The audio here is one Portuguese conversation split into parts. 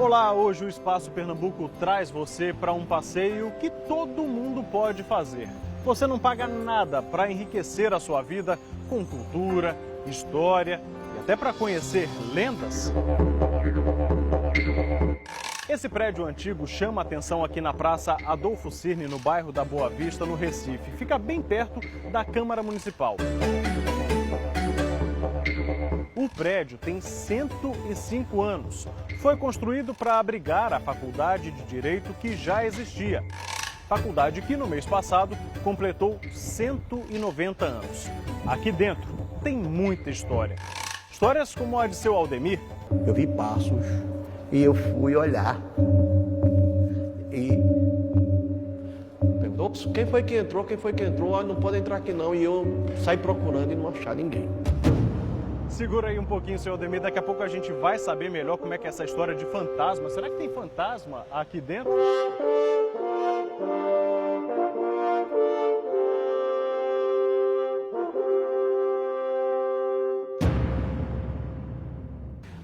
Olá, hoje o Espaço Pernambuco traz você para um passeio que todo mundo pode fazer. Você não paga nada para enriquecer a sua vida com cultura, história e até para conhecer lendas. Esse prédio antigo chama a atenção aqui na Praça Adolfo Cirne, no bairro da Boa Vista, no Recife. Fica bem perto da Câmara Municipal. O prédio tem 105 anos. Foi construído para abrigar a Faculdade de Direito que já existia. Faculdade que no mês passado completou 190 anos. Aqui dentro tem muita história. Histórias como a de seu Aldemir. Eu vi passos e eu fui olhar. E perguntou, quem foi que entrou? Quem foi que entrou? Ah, não pode entrar aqui não. E eu saí procurando e não achar ninguém. Segura aí um pouquinho, seu Aldemir. Daqui a pouco a gente vai saber melhor como é que é essa história de fantasma. Será que tem fantasma aqui dentro?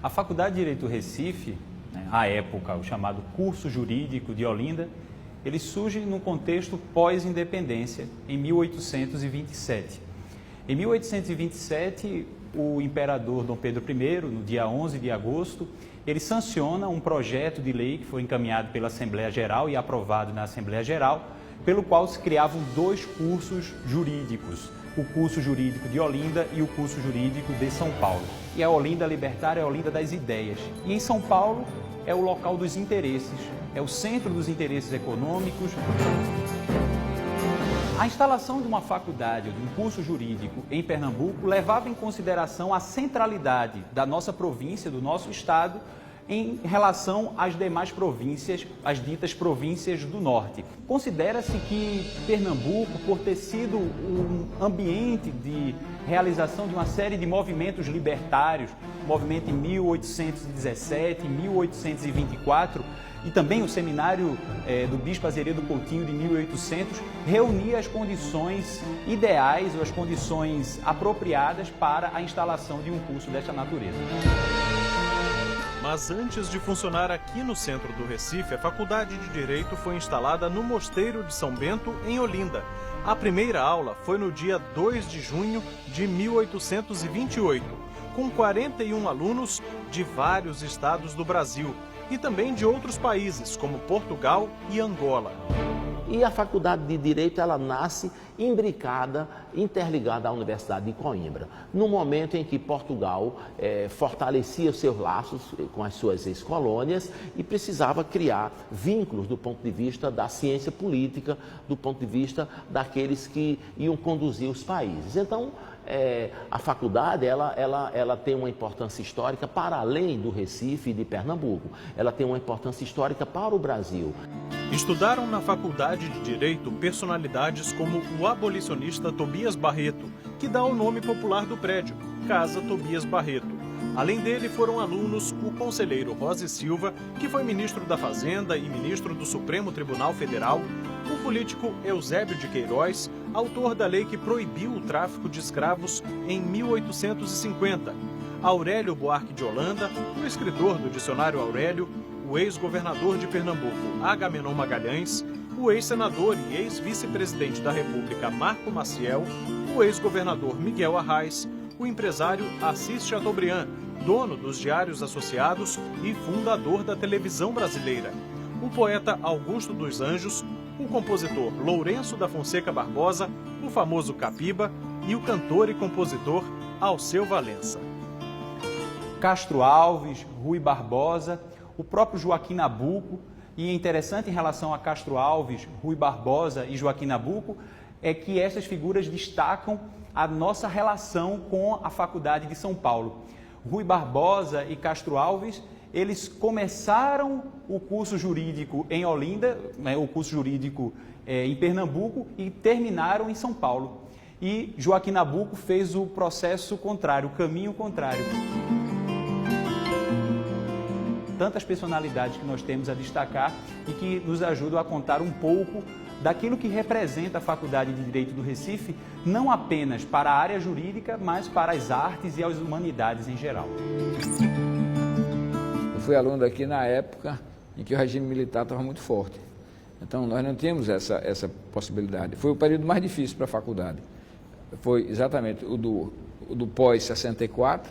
A Faculdade de Direito Recife, à época o chamado curso jurídico de Olinda, ele surge num contexto pós-independência, em 1827. Em 1827, o imperador Dom Pedro I, no dia 11 de agosto, ele sanciona um projeto de lei que foi encaminhado pela Assembleia Geral e aprovado na Assembleia Geral, pelo qual se criavam dois cursos jurídicos, o curso jurídico de Olinda e o curso jurídico de São Paulo. E a Olinda Libertária é a Olinda das ideias. E em São Paulo é o local dos interesses, é o centro dos interesses econômicos. A instalação de uma faculdade, de um curso jurídico em Pernambuco, levava em consideração a centralidade da nossa província, do nosso estado, em relação às demais províncias, as ditas províncias do norte. Considera-se que Pernambuco, por ter sido um ambiente de realização de uma série de movimentos libertários, movimento em 1817, 1824, e também o seminário do Bispo Azeredo Coutinho de 1800, reunia as condições ideais ou as condições apropriadas para a instalação de um curso desta natureza. Mas antes de funcionar aqui no centro do Recife, a Faculdade de Direito foi instalada no Mosteiro de São Bento, em Olinda. A primeira aula foi no dia 2 de junho de 1828, com 41 alunos de vários estados do Brasil e também de outros países, como Portugal e Angola. E a Faculdade de Direito, ela nasce imbricada, interligada à Universidade de Coimbra, no momento em que Portugal fortalecia seus laços com as suas ex-colônias e precisava criar vínculos do ponto de vista da ciência política, do ponto de vista daqueles que iam conduzir os países. Então, a faculdade ela tem uma importância histórica para além do Recife e de Pernambuco. Ela tem uma importância histórica para o Brasil. Estudaram na Faculdade de Direito personalidades como o abolicionista Tobias Barreto, que dá o nome popular do prédio, Casa Tobias Barreto. Além dele foram alunos o conselheiro Rosa Silva, que foi ministro da Fazenda e ministro do Supremo Tribunal Federal, o político Eusébio de Queiroz, autor da lei que proibiu o tráfico de escravos em 1850, Aurélio Buarque de Holanda, o escritor do Dicionário Aurélio, o ex-governador de Pernambuco, Agamenon Magalhães, o ex-senador e ex-vice-presidente da República, Marco Maciel, o ex-governador Miguel Arraes, o empresário Assis Chateaubriand, dono dos Diários Associados e fundador da televisão brasileira, o poeta Augusto dos Anjos, o compositor Lourenço da Fonseca Barbosa, o famoso Capiba e o cantor e compositor Alceu Valença. Castro Alves, Rui Barbosa, o próprio Joaquim Nabuco, e é interessante em relação a Castro Alves, Rui Barbosa e Joaquim Nabuco, é que essas figuras destacam a nossa relação com a Faculdade de São Paulo. Rui Barbosa e Castro Alves, eles começaram o curso jurídico em Olinda, o curso jurídico em Pernambuco, e terminaram em São Paulo. E Joaquim Nabuco fez o processo contrário, o caminho contrário. Tantas personalidades que nós temos a destacar e que nos ajudam a contar um pouco daquilo que representa a Faculdade de Direito do Recife, não apenas para a área jurídica, mas para as artes e as humanidades em geral. fui aluno daqui na época em que o regime militar estava muito forte. Então, nós não tínhamos essa possibilidade. Foi o período mais difícil para a faculdade. Foi exatamente o do pós-64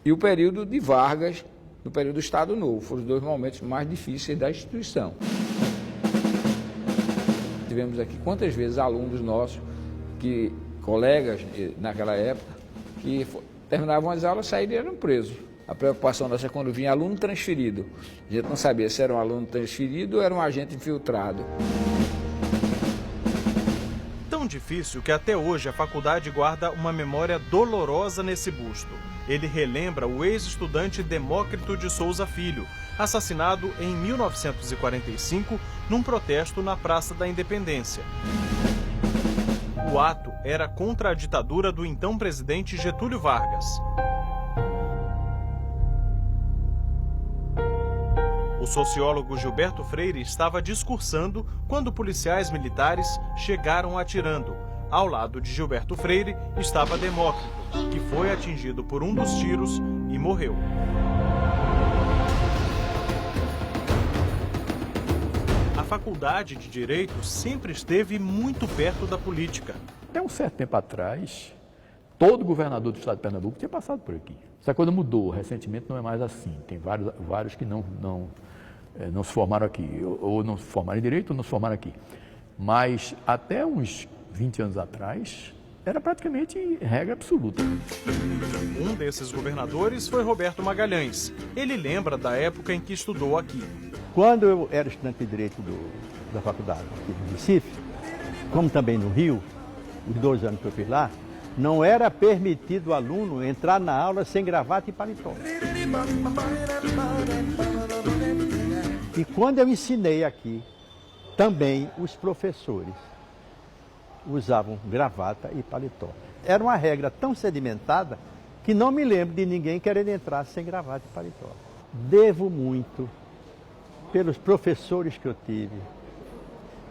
e o período de Vargas, no período do Estado Novo. Foram os dois momentos mais difíceis da instituição. Tivemos aqui quantas vezes alunos nossos, colegas naquela época, que terminavam as aulas, saíram e eram presos. A preocupação nossa é quando vinha aluno transferido. A gente não sabia se era um aluno transferido ou era um agente infiltrado. Tão difícil que até hoje a faculdade guarda uma memória dolorosa nesse busto. Ele relembra o ex-estudante Demócrito de Souza Filho, assassinado em 1945 num protesto na Praça da Independência. O ato era contra a ditadura do então presidente Getúlio Vargas. O sociólogo Gilberto Freire estava discursando quando policiais militares chegaram atirando. Ao lado de Gilberto Freire estava Demócrito, que foi atingido por um dos tiros e morreu. A Faculdade de Direito sempre esteve muito perto da política. Até um certo tempo atrás, todo governador do estado de Pernambuco tinha passado por aqui. Essa coisa mudou, recentemente não é mais assim. Tem vários que não se formaram aqui, ou não se formaram em direito ou não se formaram aqui. Mas até uns 20 anos atrás, era praticamente regra absoluta. Um desses governadores foi Roberto Magalhães. Ele lembra da época em que estudou aqui. Quando eu era estudante de Direito da faculdade aqui no Recife, como também no Rio, os 2 anos que eu fiz lá, não era permitido o aluno entrar na aula sem gravata e paletó. E quando eu ensinei aqui, também os professores usavam gravata e paletó. Era uma regra tão sedimentada que não me lembro de ninguém querendo entrar sem gravata e paletó. Devo muito pelos professores que eu tive,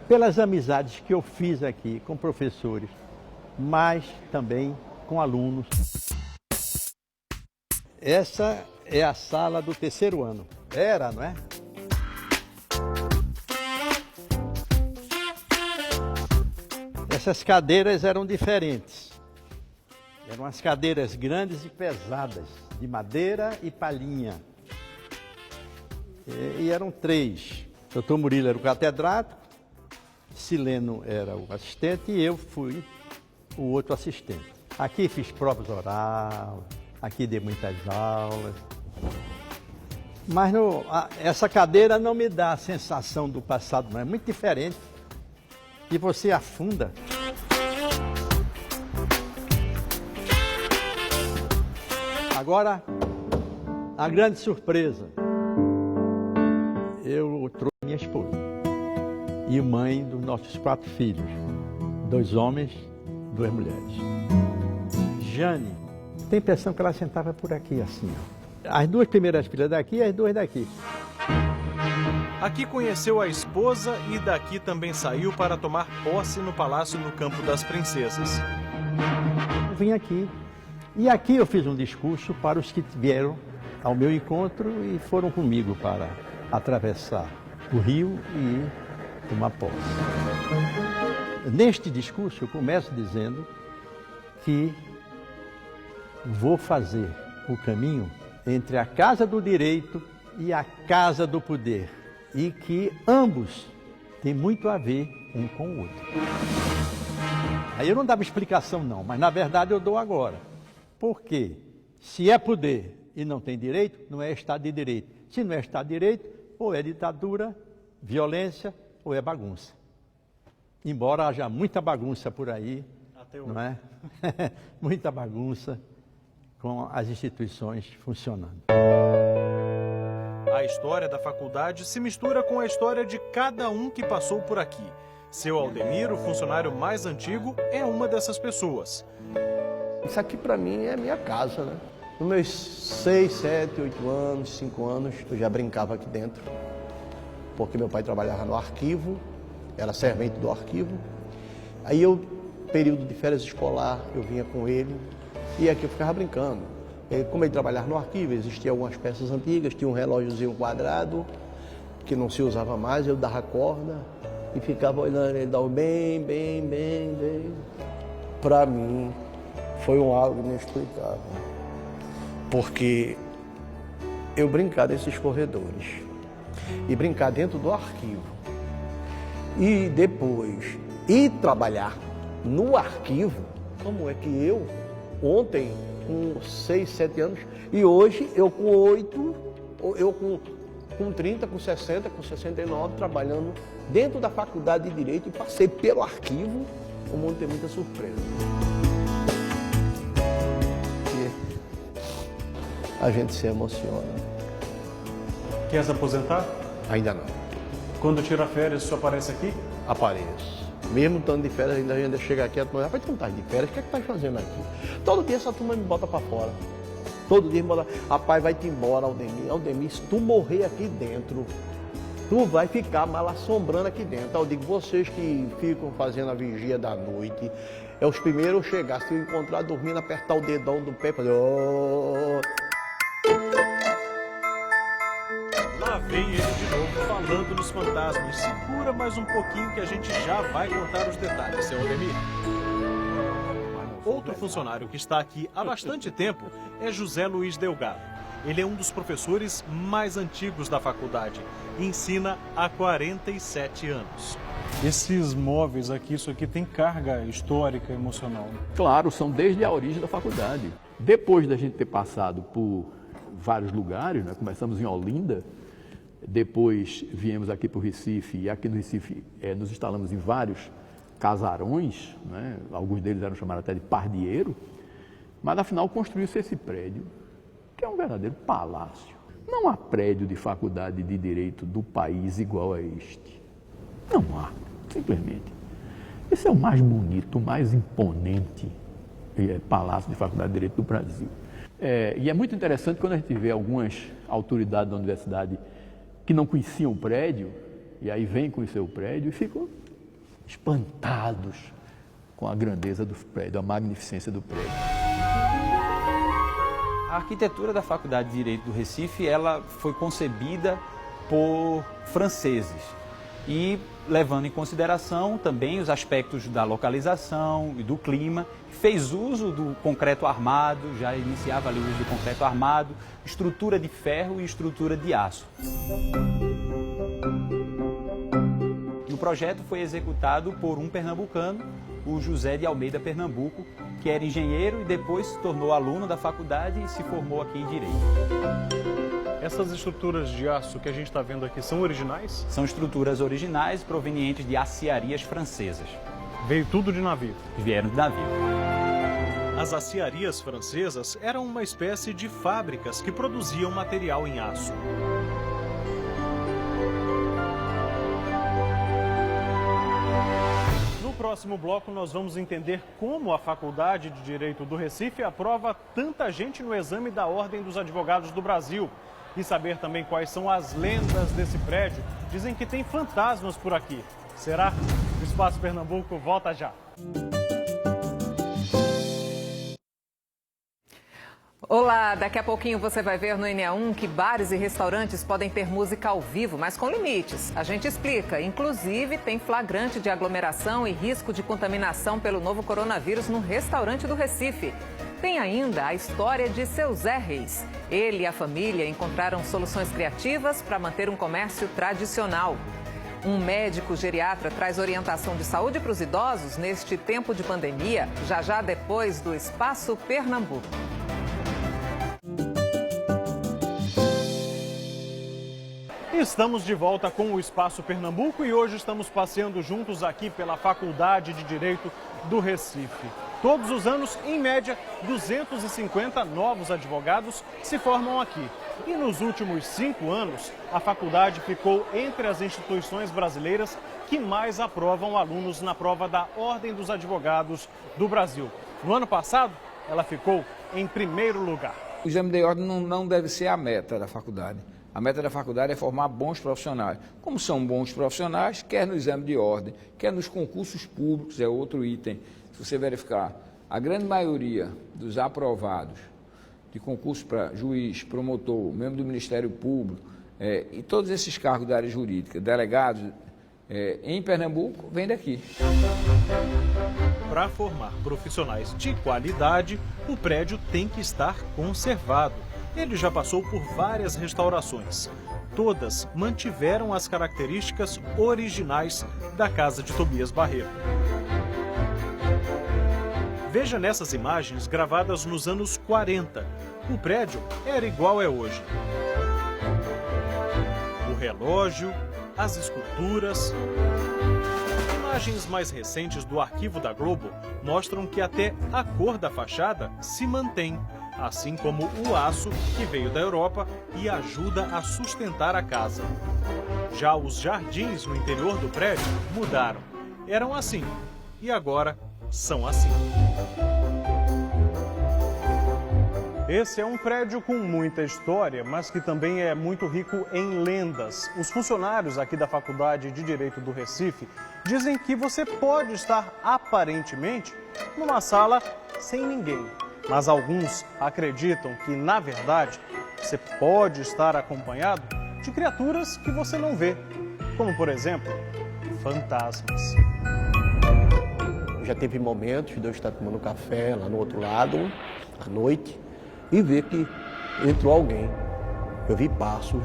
pelas amizades que eu fiz aqui com professores, mas também com alunos. Essa é a sala do 3º ano. Era, não é? Essas cadeiras eram diferentes. Eram as cadeiras grandes e pesadas, de madeira e palhinha. E eram 3. O Dr. Murilo era o catedrático, Sileno era o assistente e eu fui o outro assistente. Aqui fiz provas orais, aqui dei muitas aulas. Mas essa cadeira não me dá a sensação do passado, não. É muito diferente. E você afunda. Agora, a grande surpresa. Eu trouxe minha esposa e mãe dos nossos 4 filhos. 2 homens, 2 mulheres. Jane, tem a impressão que ela sentava por aqui assim, ó. As 2 primeiras filhas daqui e as 2 daqui. Aqui conheceu a esposa e daqui também saiu para tomar posse no Palácio no Campo das Princesas. Eu vim aqui e aqui eu fiz um discurso para os que vieram ao meu encontro e foram comigo para atravessar o rio e tomar posse. Neste discurso eu começo dizendo que vou fazer o caminho entre a casa do direito e a casa do poder, e que ambos têm muito a ver um com o outro. Aí eu não dava explicação não, mas na verdade eu dou agora. Porque se é poder e não tem direito, não é Estado de Direito. Se não é Estado de Direito, ou é ditadura, violência, ou é bagunça. Embora haja muita bagunça por aí, não é? Muita bagunça com as instituições funcionando. A história da faculdade se mistura com a história de cada um que passou por aqui. Seu Aldemir, o funcionário mais antigo, é uma dessas pessoas. Isso aqui para mim é minha casa, né? Nos meus 6, 7, 8 anos, 5 anos, eu já brincava aqui dentro. Porque meu pai trabalhava no arquivo, era servente do arquivo. Aí período de férias escolar, eu vinha com ele e aqui eu ficava brincando. Como ele trabalhava no arquivo, existiam algumas peças antigas, tinha um relógiozinho quadrado, que não se usava mais, eu dava corda e ficava olhando, ele dava bem. Para mim, foi algo inexplicável, porque eu brincar nesses corredores e brincar dentro do arquivo e depois ir trabalhar no arquivo, como é que eu, ontem, com 6, 7 anos, e hoje eu com 8, eu com 30, com 60, com 69, trabalhando dentro da faculdade de Direito e passei pelo arquivo, o mundo tem muita surpresa. E a gente se emociona. Quer se aposentar? Ainda não. Quando tira férias, isso aparece aqui? Apareço. Mesmo estando de férias, ainda chega aqui, a turma, rapaz, tu não tá de férias, o que é que tá fazendo aqui? Todo dia essa turma me bota para fora. Todo dia me bota, rapaz, vai-te embora, Aldemir. Aldemir, se tu morrer aqui dentro, tu vai ficar mal assombrando aqui dentro. Eu digo, vocês que ficam fazendo a vigia da noite, é os primeiros a chegar, se eu encontrar dormindo, apertar o dedão do pé, fazer... Oh. Lá vem ele de novo, falando dos fantasmas. Segura mais um pouquinho que a gente já vai contar os detalhes, seu Aldemir. Outro funcionário que está aqui há bastante tempo é José Luiz Delgado. Ele é um dos professores mais antigos da faculdade e ensina há 47 anos. Esses móveis aqui, isso aqui tem carga histórica, emocional. Claro, são desde a origem da faculdade. Depois da gente ter passado por vários lugares, né? Começamos em Olinda, depois viemos aqui para o Recife, e aqui no Recife nos instalamos em vários casarões, né? Alguns deles eram chamados até de pardieiro, mas afinal construiu-se esse prédio, que é um verdadeiro palácio. Não há prédio de faculdade de Direito do país igual a este. Não há, simplesmente. Esse é o mais bonito, o mais imponente palácio de faculdade de Direito do Brasil. E é muito interessante quando a gente vê algumas autoridades da universidade que não conheciam o prédio, e aí vêm conhecer o prédio e ficam espantados com a grandeza do prédio, a magnificência do prédio. A arquitetura da Faculdade de Direito do Recife, ela foi concebida por franceses e levando em consideração também os aspectos da localização e do clima, fez uso do concreto armado, já iniciava ali o uso do concreto armado, estrutura de ferro e estrutura de aço. O projeto foi executado por um pernambucano, o José de Almeida Pernambuco, que era engenheiro e depois se tornou aluno da faculdade e se formou aqui em Direito. Essas estruturas de aço que a gente está vendo aqui são originais? São estruturas originais provenientes de aciarias francesas. Veio tudo de navio? Vieram de navio. As aciarias francesas eram uma espécie de fábricas que produziam material em aço. No próximo bloco, nós vamos entender como a Faculdade de Direito do Recife aprova tanta gente no exame da Ordem dos Advogados do Brasil. E saber também quais são as lendas desse prédio. Dizem que tem fantasmas por aqui. Será? O Espaço Pernambuco volta já. Olá, daqui a pouquinho você vai ver no NA1 que bares e restaurantes podem ter música ao vivo, mas com limites. A gente explica. Inclusive, tem flagrante de aglomeração e risco de contaminação pelo novo coronavírus no restaurante do Recife. Tem ainda a história de seu Zé Reis. Ele e a família encontraram soluções criativas para manter um comércio tradicional. Um médico geriatra traz orientação de saúde para os idosos neste tempo de pandemia, já depois do Espaço Pernambuco. Estamos de volta com o Espaço Pernambuco e hoje estamos passeando juntos aqui pela Faculdade de Direito do Recife. Todos os anos, em média, 250 novos advogados se formam aqui. E nos últimos 5 anos, a faculdade ficou entre as instituições brasileiras que mais aprovam alunos na prova da Ordem dos Advogados do Brasil. No ano passado, ela ficou em primeiro lugar. O exame de ordem não deve ser a meta da faculdade. A meta da faculdade é formar bons profissionais. Como são bons profissionais, quer no exame de ordem, quer nos concursos públicos, é outro item. Se você verificar, a grande maioria dos aprovados de concurso para juiz, promotor, membro do Ministério Público, e todos esses cargos da área jurídica, delegados, em Pernambuco, vem daqui. Para formar profissionais de qualidade, o prédio tem que estar conservado. Ele já passou por várias restaurações. Todas mantiveram as características originais da casa de Tobias Barreto. Veja nessas imagens gravadas nos anos 40. O prédio era igual é hoje. O relógio, as esculturas. Imagens mais recentes do arquivo da Globo mostram que até a cor da fachada se mantém, assim como o aço que veio da Europa e ajuda a sustentar a casa. Já os jardins no interior do prédio mudaram. Eram assim e agora são assim. Esse é um prédio com muita história, mas que também é muito rico em lendas. Os funcionários aqui da Faculdade de Direito do Recife dizem que você pode estar aparentemente numa sala sem ninguém. Mas alguns acreditam que, na verdade, você pode estar acompanhado de criaturas que você não vê, como, por exemplo, fantasmas. Já teve momentos de eu estar tomando café lá no outro lado, à noite, e ver que entrou alguém. Eu vi passos.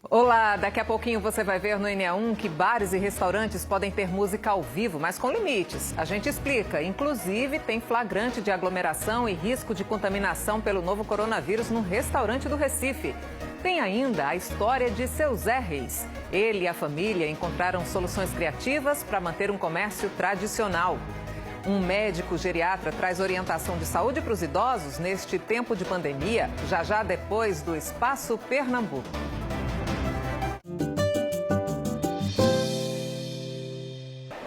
Olá, daqui a pouquinho você vai ver no NA1 que bares e restaurantes podem ter música ao vivo, mas com limites. A gente explica. Inclusive, tem flagrante de aglomeração e risco de contaminação pelo novo coronavírus no restaurante do Recife. Tem ainda a história de seu Zé Reis. Ele e a família encontraram soluções criativas para manter um comércio tradicional. Um médico geriatra traz orientação de saúde para os idosos neste tempo de pandemia, já depois do Espaço Pernambuco.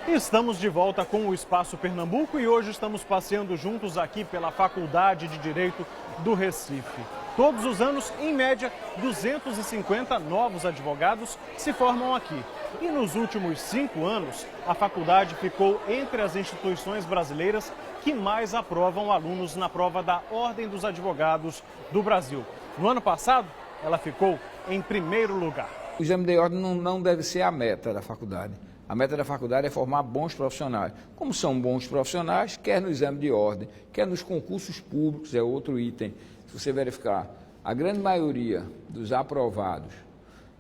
Estamos de volta com o Espaço Pernambuco e hoje estamos passeando juntos aqui pela Faculdade de Direito do Recife. Todos os anos, em média, 250 novos advogados se formam aqui. E nos últimos 5 anos, a faculdade ficou entre as instituições brasileiras que mais aprovam alunos na prova da Ordem dos Advogados do Brasil. No ano passado, ela ficou em primeiro lugar. O exame de ordem não deve ser a meta da faculdade. A meta da faculdade é formar bons profissionais. Como são bons profissionais, quer no exame de ordem, quer nos concursos públicos, é outro item. Se você verificar, a grande maioria dos aprovados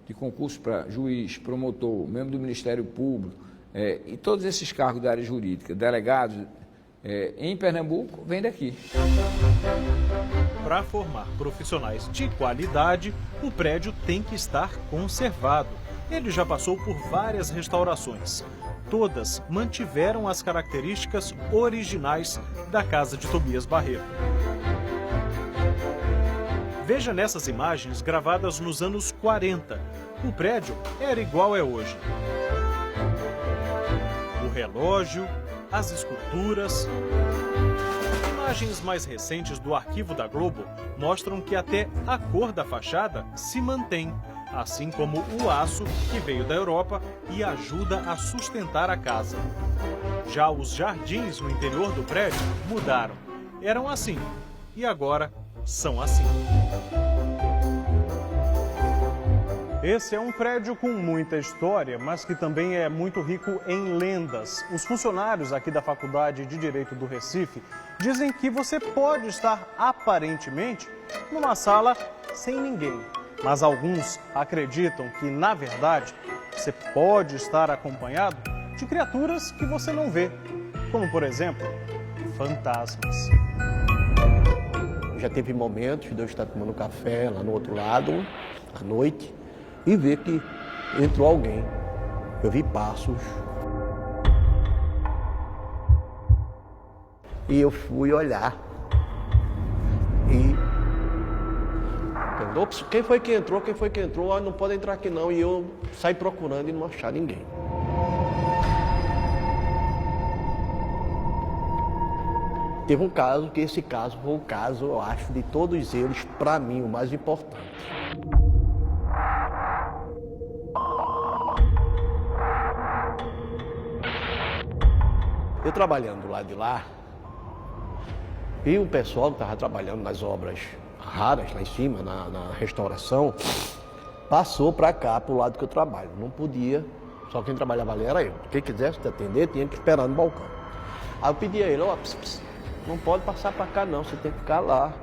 de concurso para juiz, promotor, membro do Ministério Público, e todos esses cargos da área jurídica, delegados, em Pernambuco, vem daqui. Para formar profissionais de qualidade, o prédio tem que estar conservado. Ele já passou por várias restaurações. Todas mantiveram as características originais da casa de Tobias Barreto. Veja nessas imagens gravadas nos anos 40. O prédio era igual é hoje. O relógio, as esculturas. Imagens mais recentes do arquivo da Globo mostram que até a cor da fachada se mantém, assim como o aço que veio da Europa e ajuda a sustentar a casa. Já os jardins no interior do prédio mudaram. Eram assim e agora são assim. Esse é um prédio com muita história, mas que também é muito rico em lendas. Os funcionários aqui da Faculdade de Direito do Recife dizem que você pode estar aparentemente numa sala sem ninguém. Mas alguns acreditam que, na verdade, você pode estar acompanhado de criaturas que você não vê, como, por exemplo, fantasmas. Já teve momentos de eu estar tomando café lá no outro lado, à noite, e ver que entrou alguém. Eu vi passos. E eu fui olhar. Ops, quem foi que entrou? Quem foi que entrou? Ah, não pode entrar aqui não. E eu saí procurando e não achar ninguém. Teve um caso, que esse caso foi o caso, eu acho, de todos eles, para mim, o mais importante. Eu trabalhando lá de lá, E o pessoal que estava trabalhando nas obras raras, lá em cima, na restauração, passou para cá, para o lado que eu trabalho. Não podia, só quem trabalhava ali era eu. Quem quisesse te atender, tinha que esperar no balcão. Aí eu pedi a ele, não pode passar para cá não, você tem que ficar lá.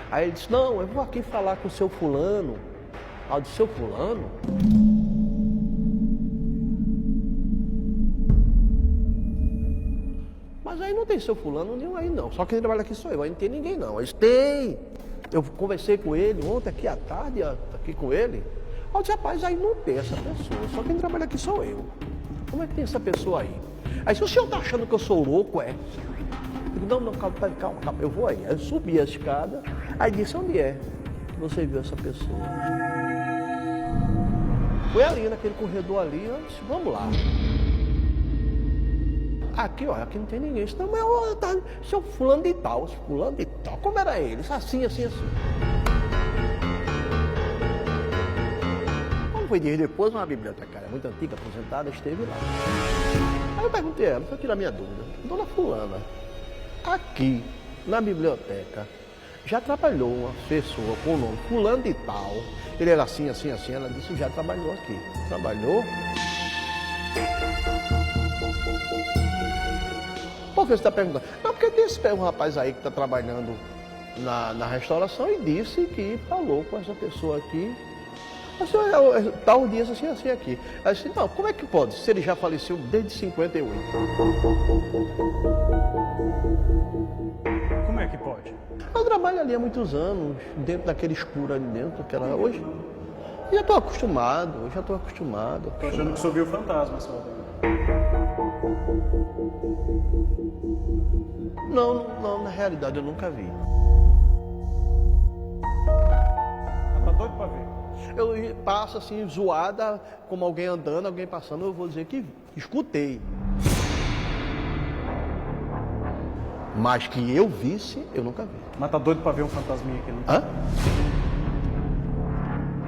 Aí ele disse, não, eu vou aqui falar com o seu fulano. Aí eu disse, seu fulano? Mas aí não tem seu fulano nenhum aí não, só quem trabalha aqui sou eu, aí não tem ninguém não. Aí disse, tem, eu conversei com ele ontem aqui à tarde, aqui com ele. Aí eu disse, rapaz, aí não tem essa pessoa, só quem trabalha aqui sou eu. Como é que tem essa pessoa aí? Aí se o senhor está achando que eu sou louco, Eu digo, não, calma, eu vou aí. Aí eu subi a escada, aí disse, onde é que você viu essa pessoa? Foi ali, naquele corredor ali, eu disse, vamos lá. Aqui, olha, aqui não tem ninguém. Disse, não, mas seu fulano de tal, como era ele? Assim. Como foi dias depois, uma bibliotecária muito antiga, aposentada, esteve lá. Aí eu perguntei a ela, foi tirar minha dúvida. Dona fulana, aqui na biblioteca já trabalhou uma pessoa com o nome fulano de tal. Ele era assim. Ela disse, já trabalhou aqui. Trabalhou? Por que você está perguntando? Não, porque disse um rapaz aí que está trabalhando na restauração e disse que falou com essa pessoa aqui. Assim, tal dia assim aqui. Aí disse, não, como é que pode? Se ele já faleceu desde 58. Como é que pode? Eu trabalho ali há muitos anos, dentro daquele escuro ali dentro, que era hoje. Já estou acostumado. Estou achando que subiu o fantasma, só. Não, na realidade eu nunca vi. Tá doido pra ver? Eu passo assim, zoada, como alguém andando, alguém passando, eu vou dizer que escutei. Mas que eu visse, eu nunca vi. Mas tá doido pra ver um fantasminha aqui, não? Hã?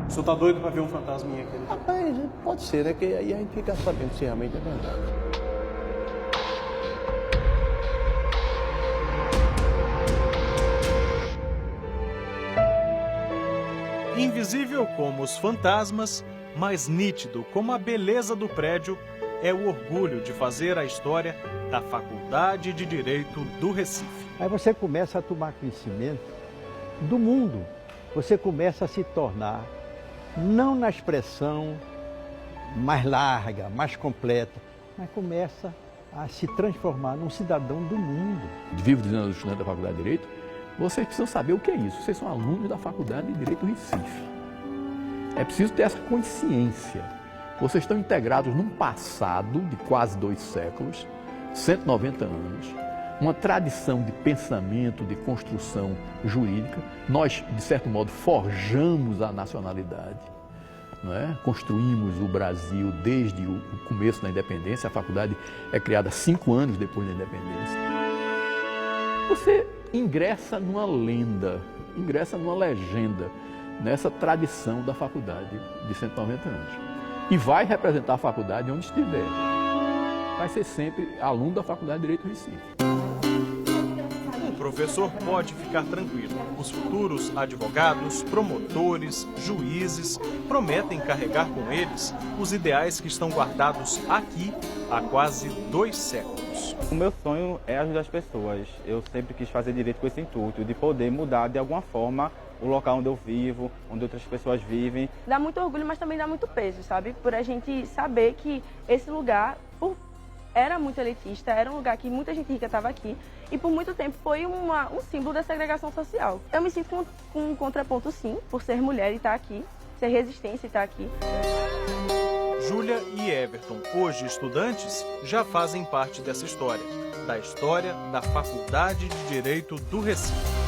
O senhor tá doido pra ver um fantasminha aqui, não? Rapaz, pode ser, né? Que aí a gente fica sabendo se realmente é verdade. Invisível como os fantasmas, mas nítido como a beleza do prédio, é o orgulho de fazer a história da Faculdade de Direito do Recife. Aí você começa a tomar conhecimento do mundo. Você começa a se tornar, não na expressão mais larga, mais completa, mas começa a se transformar num cidadão do mundo. Vivo dizendo aos estudantes da Faculdade de Direito, vocês precisam saber o que é isso. Vocês são alunos da Faculdade de Direito do Recife. É preciso ter essa consciência. Vocês estão integrados num passado de quase 2 séculos, 190 anos, uma tradição de pensamento, de construção jurídica. Nós, de certo modo, forjamos a nacionalidade, não é? Construímos o Brasil desde o começo da independência. A faculdade é criada 5 anos depois da independência. Você ingressa numa lenda, ingressa numa legenda, nessa tradição da faculdade de 190 anos. E vai representar a faculdade onde estiver. Vai ser sempre aluno da Faculdade de Direito do Recife. O professor pode ficar tranquilo. Os futuros advogados, promotores, juízes prometem carregar com eles os ideais que estão guardados aqui há quase 2 séculos. O meu sonho é ajudar as pessoas. Eu sempre quis fazer direito com esse intuito, de poder mudar de alguma forma o local onde eu vivo, onde outras pessoas vivem. Dá muito orgulho, mas também dá muito peso, sabe? Por a gente saber que esse lugar era muito elitista, era um lugar que muita gente rica estava aqui e por muito tempo foi um símbolo da segregação social. Eu me sinto com um contraponto, sim, por ser mulher e estar aqui, ser resistência e estar aqui. Júlia e Everton, hoje estudantes, já fazem parte dessa história, da história da Faculdade de Direito do Recife.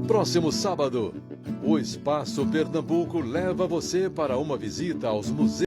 Próximo sábado, o Espaço Pernambuco leva você para uma visita aos museus.